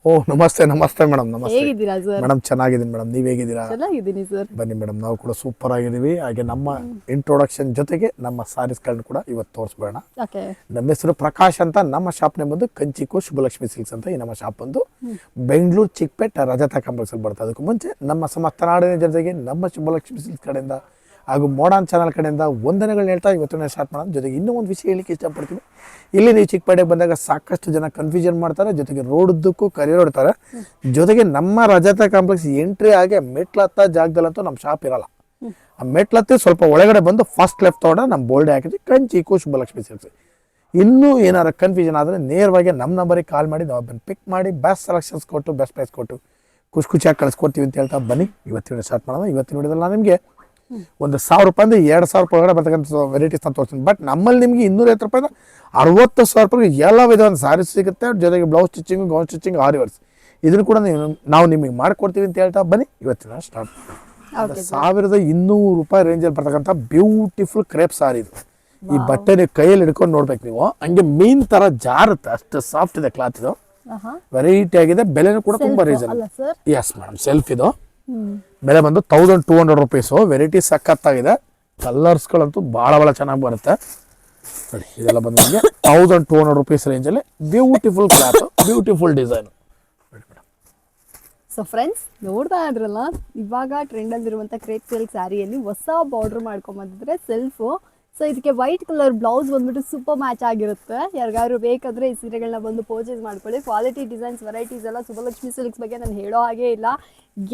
ಓ ನಮಸ್ತೆ ನಮಸ್ತೆ ಮೇಡಮ್. ನಮಸ್ತೆ ಹೇಗಿದ್ದೀರಾ ಸರ್? ಮೇಡಮ್ ಚೆನ್ನಾಗಿದ್ದೀನಿ ಮೇಡಮ್, ನೀವು ಹೇಗಿದ್ದೀರಾ? ಚೆನ್ನಾಗಿದ್ದೀನಿ ಸರ್. ಬನ್ನಿ ಮೇಡಮ್, ನಾವು ಕೂಡ ಸೂಪರ್ ಆಗಿದ್ದೀವಿ. ಹಾಗೆ ನಮ್ಮ ಇಂಟ್ರೊಡಕ್ಷನ್ ಜೊತೆಗೆ ನಮ್ಮ ಸಾರೀಸ್ಗಳನ್ನ ಕೂಡ ಇವತ್ತು ತೋರಿಸ್ಬೇಡ. ಓಕೆ, ನಮ್ಮ ಹೆಸರು ಪ್ರಕಾಶ್ ಅಂತ. ನಮ್ಮ ಶಾಪ್ನೇ ಬಂದು ಕಂಚಿಕೋ ಶುಭಲಕ್ಷ್ಮಿ ಸಿಲ್ಕ್ಸ್ ಅಂತ ಈ ನಮ್ಮ ಶಾಪ್ ಬಂದು ಬೆಂಗಳೂರು ಚಿಕ್ಕಪೇಟೆ ರಜತಾ ಕಾಂಪ್ಲೆಕ್ಸ್ ಅಲ್ಲಿ ಬರ್ತದೆ. ಅದಕ್ಕೂ ಮುಂಚೆ ನಮ್ಮ ಸಮಸ್ತ ನಾಡಿನ ಜನತೆಗೆ ನಮ್ಮ ಶುಭಲಕ್ಷ್ಮಿ ಸಿಲ್ಕ್ಸ್ ಕಡೆಯಿಂದ ಹಾಗೂ ಮಾಡರ್ನ್ ಚಾನಲ್ ಕಡೆಯಿಂದ ವಂದನೆಗಳನ್ನ ಹೇಳ್ತಾ ಇವತ್ತಿನ ಸ್ಟಾರ್ಟ್ ಮಾಡೋಣ. ಜೊತೆಗೆ ಇನ್ನೂ ಒಂದು ವಿಷಯ ಹೇಳಿಕ್ಕೆ ಇಷ್ಟಪಡ್ತೀನಿ. ಇಲ್ಲಿ ನೀವು ಚಿಕ್ಕಪೇಟೆಗೆ ಬಂದಾಗ ಸಾಕಷ್ಟು ಜನ ಕನ್ಫ್ಯೂಷನ್ ಮಾಡ್ತಾರೆ, ಜೊತೆಗೆ ರೋಡುದ್ದಕ್ಕೂ ಕರಿಯರ್ ಹೊಡ್ತಾರೆ. ಜೊತೆಗೆ ನಮ್ಮ ರಜತಾ ಕಾಂಪ್ಲೆಕ್ಸ್ ಎಂಟ್ರಿ ಆಗಿ ಮೆಟ್ಲತ್ತ ಜಾಗದಲ್ಲಂತೂ ನಮ್ಮ ಶಾಪ್ ಇರಲ್ಲ. ಆ ಮೆಟ್ಲತ್ತಿ ಸ್ವಲ್ಪ ಒಳಗಡೆ ಬಂದು ಫಸ್ಟ್ ಲೆಫ್ಟ್ ತೊಗೊಂಡ್ರೆ ನಮ್ಮ ಬೋಲ್ಡ್ ಹಾಕಿದ್ವಿ ಕಂಚಿಕೋ ಶುಭಲಕ್ಷ್ಮಿ ಸಿಲ್ಕ್ಸ್. ಇನ್ನೂ ಏನಾರು ಕನ್ಫ್ಯೂಷನ್ ಆದರೆ ನೇರವಾಗಿ ನಮ್ಮ ನಂಬರಿಗೆ ಕಾಲ್ ಮಾಡಿ ನಾವು ಬಂದು ಪಿಕ್ ಮಾಡಿ ಬೆಸ್ಟ್ ಸೆಲೆಕ್ಷನ್ಸ್ ಕೊಟ್ಟು ಬೆಸ್ಟ್ ಪ್ರೈಸ್ ಕೊಟ್ಟು ಖುಷಿಯಾಗಿ ಕಳಿಸ್ಕೊಡ್ತೀವಿ ಅಂತ ಹೇಳ್ತಾ ಬನ್ನಿ ಇವತ್ತಿನ ಸ್ಟಾರ್ಟ್ ಮಾಡೋಣ. ಇವತ್ತಿನ ವಿಡಿಯೋದಲ್ಲಿ ನಾನು ನಿಮಗೆ ಒಂದು 1000 ರೂಪಾಯಿಂದ 2000 ರೂಪಾಯಿ ಒಳಗಡೆ ಬರ್ತಕ್ಕಂಥ ವೆರೈಟೀಸ್ ನಾನು ತೋರಿಸ್ತೀನಿ. ಬಟ್ ನಮ್ಮಲ್ಲಿ ನಿಮಗೆ 250 ರೂಪಾಯಿಂದ 60,000 ರೂಪಾಯಿ ಎಲ್ಲ ವಿಧವಾದ ಸಾರೀಸ್ ಸಿಗುತ್ತೆ. ಜೊತೆಗೆ ಬ್ಲೌಸ್ ಸ್ಟಿಚಿಂಗು, ಗೌನ್ ಸ್ಟಿಚಿಂಗ್, ಆರಿವರ್ಸ್ ಇದನ್ನು ಕೂಡ ನಾವು ನಿಮಗೆ ಮಾಡಿಕೊಡ್ತೀವಿ ಅಂತ ಹೇಳ್ತಾ ಬನ್ನಿ ಇವತ್ತಿನ ಸ್ಟಾರ್ಟ್. 1200 ರೂಪಾಯಿ ರೇಂಜಲ್ಲಿ ಬರ್ತಕ್ಕಂಥ ಬ್ಯೂಟಿಫುಲ್ ಕ್ರೇಪ್ ಸಾರಿ ಇದು. ಈ ಬಟ್ಟೆ ನೀವು ಕೈಯಲ್ಲಿ ಹಿಡ್ಕೊಂಡು ನೋಡ್ಬೇಕು ನೀವು, ಹಂಗೆ ಮೀನ್ ತರ ಜಾರುತ್ತೆ, ಅಷ್ಟು ಸಾಫ್ಟ್ ಇದೆ ಕ್ಲಾತ್ ಇದು. ವೆರೈಟಿ ಆಗಿದೆ, ಬೆಲೆನೂ ಕೂಡ ತುಂಬಾ ರೀಸನ್. ಎಸ್ ಮೇಡಮ್, ಸೆಲ್ಫ್ ಇದು. ಬೆಲೆ ಬಂದು 1200 ರುಪೀಸು. ವೆರೈಟಿ ಸಖತ್ತಾಗಿದೆ, ಕಲರ್ಸ್ಗಳಂತೂ ಭಾಳ ಚೆನ್ನಾಗಿ ಬರುತ್ತೆ. ನೋಡಿ ಇದೆಲ್ಲ ಬಂದು ನಿಮಗೆ 1200 ರುಪೀಸ್ ರೇಂಜಲ್ಲಿ beautiful cloth, beautiful design. So friends, ನೋಡ್ತಾ ಇದ್ರಲ್ಲ, ಇವಾಗ ಟ್ರೆಂಡಲ್ಲಿರುವಂಥ ಕ್ರೇಪ್ ಸಿಲ್ಕ್ ಸ್ಯಾರಿಯಲ್ಲಿ ಹೊಸ ಬಾರ್ಡರ್ ಮಾಡ್ಕೊಂಬಂದಿದ್ರೆ ಸೆಲ್ಫು. ಸೊ ಇದಕ್ಕೆ ವೈಟ್ ಕಲರ್ ಬ್ಲೌಸ್ ಬಂದ್ಬಿಟ್ಟು ಸೂಪರ್ ಮ್ಯಾಚ್ ಆಗಿರುತ್ತೆ. ಯಾರಿಗಾದ್ರು ಬೇಕಾದರೆ ಈ ಸೀರೆಗಳನ್ನ ಬಂದು ಪರ್ಚೇಸ್ ಮಾಡ್ಕೊಳ್ಳಿ. ಕ್ವಾಲಿಟಿ ಡಿಸೈನ್ಸ್ ವೆರೈಟೀಸ್ ಎಲ್ಲ ಶುಭಲಕ್ಷ್ಮಿ ಸಿಲ್ಕ್ಸ್ ಬಗ್ಗೆ ನಾನು ಹೇಳೋ ಹಾಗೆ ಇಲ್ಲ,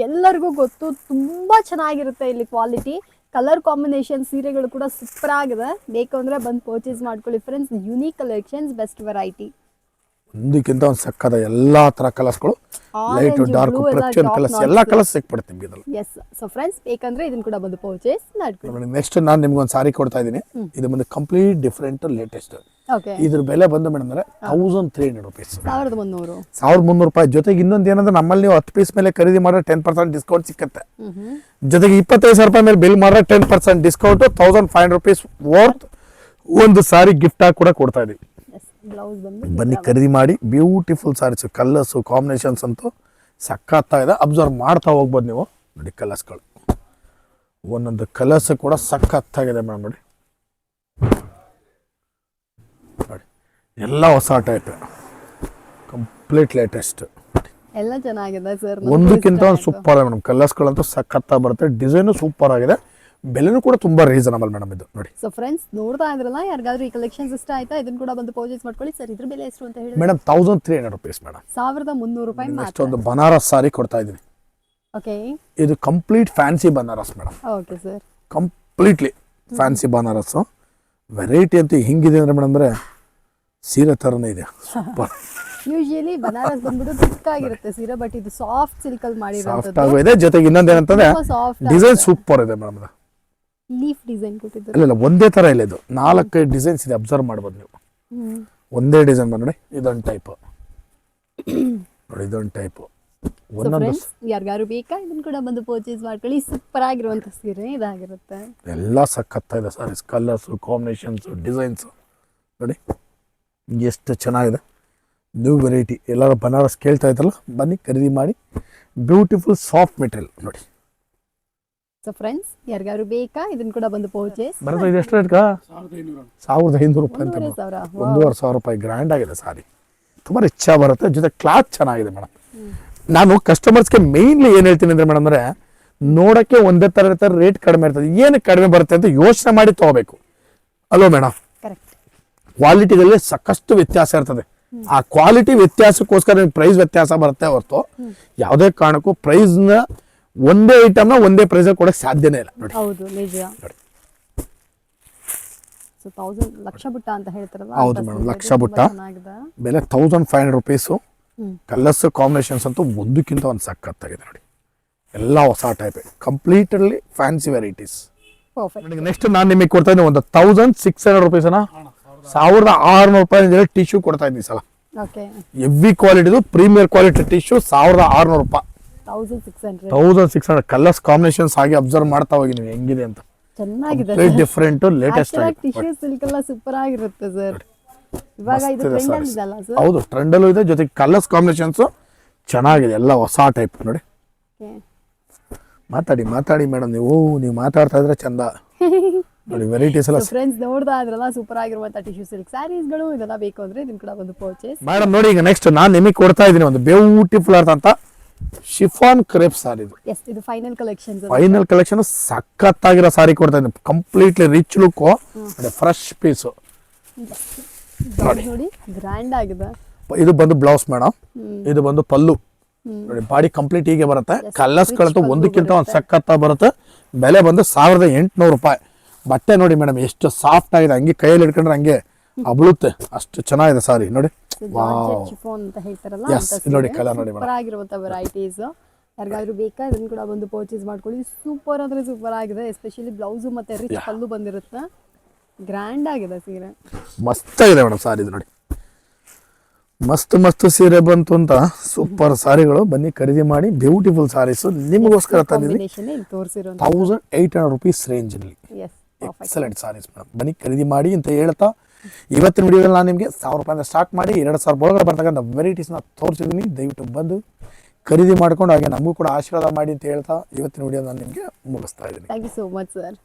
ಎಲ್ಲರಿಗೂ ಗೊತ್ತು. ತುಂಬ ಚೆನ್ನಾಗಿರುತ್ತೆ ಇಲ್ಲಿ ಕ್ವಾಲಿಟಿ, ಕಲರ್ ಕಾಂಬಿನೇಷನ್, ಸೀರೆಗಳು ಕೂಡ ಸೂಪರ್ ಆಗಿದೆ. ಬೇಕು ಅಂದರೆ ಬಂದು ಪರ್ಚೇಸ್ ಮಾಡ್ಕೊಳ್ಳಿ friends. Unique collections, best variety. ಒಂದಕ್ಕಿಂತ ಒಂದು ಸಕ್ಕದ ಎಲ್ಲ ತರ ಕಲರ್ಸ್ಗಳು, ಲೈಟ್ ಡಾರ್ಕ್ ಪ್ರತಿಯೊಂದು ಕಲರ್ಸ್, ಎಲ್ಲ ಕಲರ್ಸ್ ಸಿಕ್ಬಿಡುತ್ತೆ ನಿಮಗೆ ಇದರಲ್ಲಿ. ಎಸ್, ಸೊ ಫ್ರೆಂಡ್ಸ್ ಬೇಕಂದ್ರೆ ಇದನ್ನ ಕೂಡ ಬಂದು ಪರ್ಚೇಸ್ ಮಾಡ್ಕೊಳ್ಳಿ. ನೆಕ್ಸ್ಟ್ ನಾನು ನಿಮ್ಗೆ ಒಂದು ಸಾರಿ ಕೊಡ್ತಾ ಇದ್ದೀನಿ. ಇದು ಬಂದು ಕಂಪ್ಲೀಟ್ ಡಿಫ್ರೆಂಟ್ ಲೇಟೆಸ್ಟ್. ಓಕೆ, ಇದ್ರ ಬೆಲೆ ಬಂದು ಮೇಡಮ್ ಅಂದ್ರೆ 1300 ರುಪೀಸ್, 1300 ರೂಪಾಯಿ. ಜೊತೆಗೆ ಇನ್ನೊಂದು ಏನಂದ್ರೆ ನಮ್ಮಲ್ಲಿ ನೀವು 10 ಪೀಸ್ ಮೇಲೆ ಖರೀದಿ ಮಾಡಿದ್ರೆ 10% ಡಿಸ್ಕೌಂಟ್ ಸಿಕ್ಕತ್ತೆ. ಜೊತೆಗೆ 25,000 ರೂಪಾಯಿ ಮೇಲೆ ಬಿಲ್ ಮಾಡಿದ್ರೆ 10% ಡಿಸ್ಕೌಂಟ್, 1500 ರುಪೀಸ್ ವರ್ತ್ ಒಂದು ಸಾರಿ ಗಿಫ್ಟ್ ಆಗಿ ಕೂಡ ಕೊಡ್ತಾ ಇದೀವಿ. ಬನ್ನಿ ಖರೀದಿ ಮಾಡಿ. ಬ್ಯೂಟಿಫುಲ್ ಸಾರೀಸ್, ಕಲರ್ಸು ಕಾಂಬಿನೇಷನ್ಸ್ ಅಂತೂ ಸಖತ್ತಾಗಿದೆ. ಅಬ್ಸರ್ವ್ ಮಾಡ್ತಾ ಹೋಗ್ಬೋದು ನೀವು. ನೋಡಿ ಕಲರ್ಸ್ಗಳು, ಒಂದೊಂದು ಕಲರ್ಸ್ ಕೂಡ ಸಖತ್ತಾಗಿದೆ ಮೇಡಮ್. ನೋಡಿ ನೋಡಿ ಎಲ್ಲ ಹೊಸ ಟೈಪ್, ಕಂಪ್ಲೀಟ್ ಲೇಟೆಸ್ಟ್, ಎಲ್ಲ ಚೆನ್ನಾಗಿದೆ ಸರ್. ಒಂದಕ್ಕಿಂತ ಒಂದು ಸೂಪರ್ ಆಗಿದೆ ಮೇಡಮ್. ಕಲರ್ಸ್ಗಳಂತೂ ಸಖತ್ತಾಗಿ ಬರುತ್ತೆ, ಡಿಸೈನು ಸೂಪರ್ ಆಗಿದೆ, ಬೆಲೆನೂ ಕೂಡ ತುಂಬಾ ರೀಸನಬಲ್ ಮೇಡಮ್ ಇದು. ನೋಡಿ ಸೊ ಫ್ರೆಂಡ್ಸ್, ನೋಡ್ತಾ ಇದ್ರಲ್ಲ, ಯಾರಿಗಾದ್ರೂ ಈ ಕಲೆಕ್ಷನ್ಸ್ ಇಷ್ಟ ಆಯ್ತಾ ಇದನ್ನ ಕೂಡ ಬಂದು ಪರ್ಚೇಸ್ ಮಾಡ್ಕೊಳ್ಳಿ. ಸರ್ ಇದ್ರ ಬೆಲೆ ಎಷ್ಟು ಅಂತ ಹೇಳಿ ಮೇಡಮ್? 1300 ರುಪೀಸ್ ಮೇಡಮ್, 1300 ರೂಪಾಯಿ ಮಾತ್ರ. ಒಂದು ಬನಾರಸ್ ಸಾರಿ ಕೊಡ್ತಾ ಇದೀನಿ. ಓಕೆ, ಇದು complete fancy Banaras madam. Okay sir, completely fancy Banaras. Variety ಅಂತೂ ಹಿಂಗಿದೆ ಅಂದ್ರೆ ಮೇಡಮ್ ಅಂದ್ರೆ ಸೀರೆ ತರನೇ ಇದೆ, ಸೂಪರ್. ಯೂಶುವಲಿ ಬನಾರಸ್ ಬಂದ್ಬಿಟ್ಟು ಥಿಕ್ ಆಗಿರುತ್ತೆ ಸೀರೆ, ಬಟ್ ಇದು ಸಾಫ್ಟ್ ಸಿಲ್ಕ್ ಅಲ್ಲಿ ಮಾಡಿರೋದು. ಸಾಫ್ಟ್ ಆಗಿದೆ. ಜೊತೆಗೆ ಇನ್ನೊಂದೇನಂತಂದ್ರೆ ಡಿಸೈನ್ ಸೂಪರ್ ಇದೆ ಮೇಡಮ್. ಲೀಫ್ ಡಿಸೈನ್ ಕೊಟ್ಟಿದ್ದಾರೆ. ಇಲ್ಲ ಒಂದೇ ತರ ಇಲ್ಲ, ಇದು 4-5 ಡಿಸೈನ್ಸ್ ಇದೆ, ಅಬ್ಸರ್ವ್ ಮಾಡ್ಬೋದು ನೀವು. ಒಂದೇ ಡಿಸೈನ್ ನೋಡಿ, ಇದೊಂದು ಟೈಪ್ ನೋಡಿ, ಇದೊಂದು ಟೈಪ್. ಒಂದೊಂದು ಯಾರಿಗಾರು ಬೇಕಾ ಇದನ್ನ ಕೂಡ ಬಂದು ಪರ್ಚೇಸ್ ಮಾಡ್ಕೊಳ್ಳಿ. ಸೂಪರ್ ಆಗಿರುವಂತ ಸೀರೆ ಇದಾಗಿರುತ್ತೆ. ಎಲ್ಲ ಸಖತ್ತಾಗಿದೆ ಸಾರೀಸ್, ಕಲರ್ಸ್ ಕಾಂಬಿನೇಷನ್ಸ್, ಡಿಸೈನ್ಸ್ ನೋಡಿ ಎಷ್ಟು ಚೆನ್ನಾಗಿದೆ. New variety. ಎಲ್ಲರೂ ಬನಾರಸ್ ಕೇಳ್ತಾ ಇದ್ದಲ್ಲ, ಬನ್ನಿ ಖರೀದಿ ಮಾಡಿ. ಬ್ಯೂಟಿಫುಲ್ ಸಾಫ್ಟ್ ಮೆಟೀರಿಯಲ್ ನೋಡಿ. ಸೊ ಫ್ರೆಂಡ್ಸ್, ಯಾರಿಗಾರು ಬೇಕಾ ಇದನ್ನ ಕೂಡ ಬಂದು ಪರ್ಚೇಸ್ ಬರುತ್ತೆ. ಇದು ಎಷ್ಟು ರೇಟ್? 1500 ರೂಪಾಯಿ ಅಂತ, 1500 ರೂಪಾಯಿ. ಗ್ರ್ಯಾಂಡ್ ಆಗಿದೆ ಸಾರಿ, ತುಂಬ ರಿಚ್ ಬರುತ್ತೆ. ಜೊತೆ ಕ್ಲಾತ್ ಚೆನ್ನಾಗಿದೆ ಮೇಡಮ್. ನಾನು ಕಸ್ಟಮರ್ಸ್ಗೆ ಮೇನ್ಲಿ ಏನು ಹೇಳ್ತೀನಿ ಅಂದರೆ ಮೇಡಮ್ ಅಂದರೆ, ನೋಡೋಕ್ಕೆ ಒಂದೇ ಥರ ಇರ್ತಾರೆ, ರೇಟ್ ಕಡಿಮೆ ಇರ್ತದೆ. ಏನಕ್ಕೆ ಕಡಿಮೆ ಬರುತ್ತೆ ಅಂತ ಯೋಚನೆ ಮಾಡಿ ತೊಗೋಬೇಕು ಅಲ್ವಾ ಮೇಡಮ್? ಕರೆಕ್ಟ್. ಕ್ವಾಲಿಟಿದಲ್ಲಿ ಸಾಕಷ್ಟು ವ್ಯತ್ಯಾಸ ಇರ್ತದೆ. ಆ ಕ್ವಾಲಿಟಿ ವ್ಯತ್ಯಾಸಕ್ಕೋಸ್ಕರ ನಿಮ್ಗೆ ಪ್ರೈಸ್ ವ್ಯತ್ಯಾಸ ಬರುತ್ತೆ ಹೊರತು ಯಾವುದೇ ಕಾರಣಕ್ಕೂ ಪ್ರೈಸ್ನ ಒಂದೇ ಐಟಮ್ನ ಒಂದೇ ಪ್ರೈಸ್ ಕೊಡಕ್ಕೆ ಸಾಧ್ಯನೇ ಇಲ್ಲ. ನೋಡಿ, ಹೌದು ನಿಜ. ಸೊ 1000 ಲಕ್ಷ ಬುಟ್ಟ ಅಂತ ಹೇಳ್ತಾರಲ್ಲ, ಹೌದು ಮೇಡಮ್, ಲಕ್ಷ ಬುಟ್ಟ. ಬೆಲೆ 1500 ರುಪೀಸು. ಕಲರ್ಸ್ ಕಾಂಬಿನೇಷನ್ಸ್ ಅಂತೂ ಒಂದಕ್ಕಿಂತ ಒಂದು ಸಖತ್ತಾಗಿದೆ ನೋಡಿ. ಎಲ್ಲ ಹೊಸ type, completely fancy varieties. Next ನಾನು ನಿಮಗೆ ಕೊಡ್ತಾ ಇದ್ದೀನಿ ಒಂದು 1600 ರುಪೀಸ್ನ 1600 ರೂಪಾಯಿ ಟಿಶ್ಯೂ ಕೊಡ್ತಾ ಇದ್ದೀನಿ ಸಲ. ಎವ್ವಿ ಕ್ವಾಲಿಟಿದು ಪ್ರೀಮಿಯರ್ ಕ್ವಾಲಿಟಿ ಟಿಶ್ಯೂ 1600 ರೂಪಾಯಿ. 1600 ಕಲರ್ಸ್ ಕಾಂಬಿನೇಷನ್ಸ್ ಆಗಿ ಅಬ್ಸರ್ವ್ ಮಾಡ್ತಾ ಹೋಗಿ ನೀವು ಹೆಂಗಿದೆ ಅಂತ. ಚೆನ್ನಾಗಿದೆ, ಡಿಫರೆಂಟ್ ಲೇಟೆಸ್ಟ್ ಟಿಶ್ಯೂ ಸಿಲ್ಕ್ ಎಲ್ಲ ಸೂಪರ್ ಆಗಿರುತ್ತೆ ಸರ್. ಇವಾಗ ಇದು ಟ್ರೆಂಡ್ ಅಲ್ಲಿ ಇದಲ್ಲ ಸರ್? ಹೌದು, ಟ್ರೆಂಡ್ ಅಲ್ಲೂ ಇದೆ. ಜೊತೆಗೆ ಕಲರ್ಸ್ ಕಾಂಬಿನೇಷನ್ಸ್ ಚೆನ್ನಾಗಿದೆ, ಎಲ್ಲ ಹೊಸ ಟೈಪ್ ನೋಡಿ. ಓಕೆ ಮಾತಾಡಿ ಮೇಡಮ್, ನೀವು ಮಾತಾಡ್ತಾ ಇದ್ರೆ ಚಂದ ನೋಡಿ. ವೆರೈಟೀಸ್ ಎಲ್ಲ ಫ್ರೆಂಡ್ಸ್ ನೋಡ್ತಾ ಇದ್ರಲ್ಲ, ಸೂಪರ್ ಆಗಿರುವಂತ ಟಿಶ್ಯೂ ಸಿಲ್ಕ್ ಸ್ಯಾರೀಸ್ಗಳು ಇದೆಲ್ಲ ಬೇಕು ಅಂದ್ರೆ ನಿಮ್ ಕೂಡ ಒಂದು ಪರ್ಚೇಸ್. ಮೇಡಮ್ ನೋಡಿ, ಈಗ ನೆಕ್ಸ್ಟ್ ನಾನು ನಿಮಗೆ ಕೊಡ್ತಾ ಇದ್ದೀನಿ ಒಂದು ಬ್ಯೂಟಿಫುಲ್ ಆದಂತ ಶಿಫಾನ್ ಕ್ರೇಪ್ ಸಾರಿ. ಇದು ಎಸ್, ಇದು ಫೈನಲ್ ಕಲೆಕ್ಷನ್ಸ್. ಫೈನಲ್ ಕಲೆಕ್ಷನ್ ಸಖತ್ತಾಗಿರೋ ಸಾರಿ ಕೊಡ್ತಾ ಇದ್ದೀನಿ, completely rich look, fresh piece ನೋಡಿ, ಗ್ರ್ಯಾಂಡ್ ಆಗಿದೆ. ಇದು ಬಂದು ಬ್ಲೌಸ್ ಮೇಡಮ್, ಇದು ಬಂದು ಪಲ್ಲು ನೋಡಿ. ಬಾಡಿ ಕಂಪ್ಲೀಟ್ ಹೀಗೆ ಬರುತ್ತೆ. ಕಲರ್ಸ್ಗಳಂತೂ ಒಂದಕ್ಕಿಂತ ಒಂದು ಸಖತ್ತ ಬರುತ್ತೆ. ಬೆಲೆ ಬಂದು 1800 ರೂಪಾಯಿ. ಬಟ್ಟೆ ನೋಡಿ ಮೇಡಮ್ ಎಷ್ಟು ಸಾಫ್ಟ್ ಆಗಿದೆ, ಹಂಗೆ ಕೈಯಲ್ಲಿ ಹಿಡ್ಕೊಂಡ್ರೆ ಹಂಗೆ ಅಬಳುತ್ತೆ, ಅಷ್ಟು ಚೆನ್ನಾಗಿದೆ ಸಾರಿ ನೋಡಿ. ಶಿಫಾನ್ ಅಂತ ಹೇಳ್ತಾರಲ್ಲ, Yes, ನೋಡಿ ಕಲರ್ ನೋಡಿ ಸೂಪರ್ ಆಗಿರುವಂತ ವೆರೈಟೀಸ್. ಯಾರಿಗಾದ್ರೂ ಬೇಕಾ ಇದನ್ನ ಕೂಡ ಬಂದು ಪರ್ಚೇಸ್ ಮಾಡ್ಕೊಳ್ಳಿ. ಸೂಪರ್ ಅಂದ್ರೆ ಸೂಪರ್ ಆಗಿದೆ. ಎಸ್ಪೆಷಲಿ ಬ್ಲೌಸ್ ಮತ್ತೆ ರಿಚ್ ಪಲ್ಲು ಬಂದಿರುತ್ತೆ. ಗ್ರ್ಯಾಂಡ್ ಆಗಿದೆ ಸೀರೆ, ಮಸ್ತ್ ಆಗಿದೆ ಮೇಡಮ್ ಸಾರಿ. ಇದು ನೋಡಿ, ಮಸ್ತ್ ಸೀರೆ ಬಂತು ಅಂತ ಸೂಪರ್ ಸಾರಿಗಳು. ಬನ್ನಿ ಖರೀದಿ ಮಾಡಿ. ಬ್ಯೂಟಿಫುಲ್ ಸಾರೀಸ್ ನಿಮಗೋಸ್ಕರ ತಂದಿದ್ದೀನಿ. 1800 ರೂಪೀಸ್ ರೇಂಜ್ ಅಲ್ಲಿ ಎಕ್ಸಲೆಂಟ್ ಸಾರೀಸ್ ಮೇಡಮ್. ಬನ್ನಿ ಖರೀದಿ ಮಾಡಿ ಅಂತ ಹೇಳ್ತಾ ಇವತ್ತಿನ ವಿಡಿಯೋದಲ್ಲಿ ನಾನು ನಿಮಗೆ 1000 ರೂಪಾಯಿಂದ ಸ್ಟಾರ್ಟ್ ಮಾಡಿ 2000 ಒಳಗಡೆ ಬರ್ತಕ್ಕಂಥ ವೆರೈಟೀಸ್ನ ತೋರಿಸಿದ್ದೀನಿ. ದಯವಿಟ್ಟು ಬಂದು ಖರೀದಿ ಮಾಡ್ಕೊಂಡು ಹಾಗೆ ನಮಗೂ ಕೂಡ ಆಶೀರ್ವಾದ ಮಾಡಿ ಅಂತ ಹೇಳ್ತಾ ಇವತ್ತಿನ ವಿಡಿಯೋ ನಾನು ನಿಮಗೆ ಮುಗಿಸ್ತಾ ಇದ್ದೀನಿ. Thank you so much sir.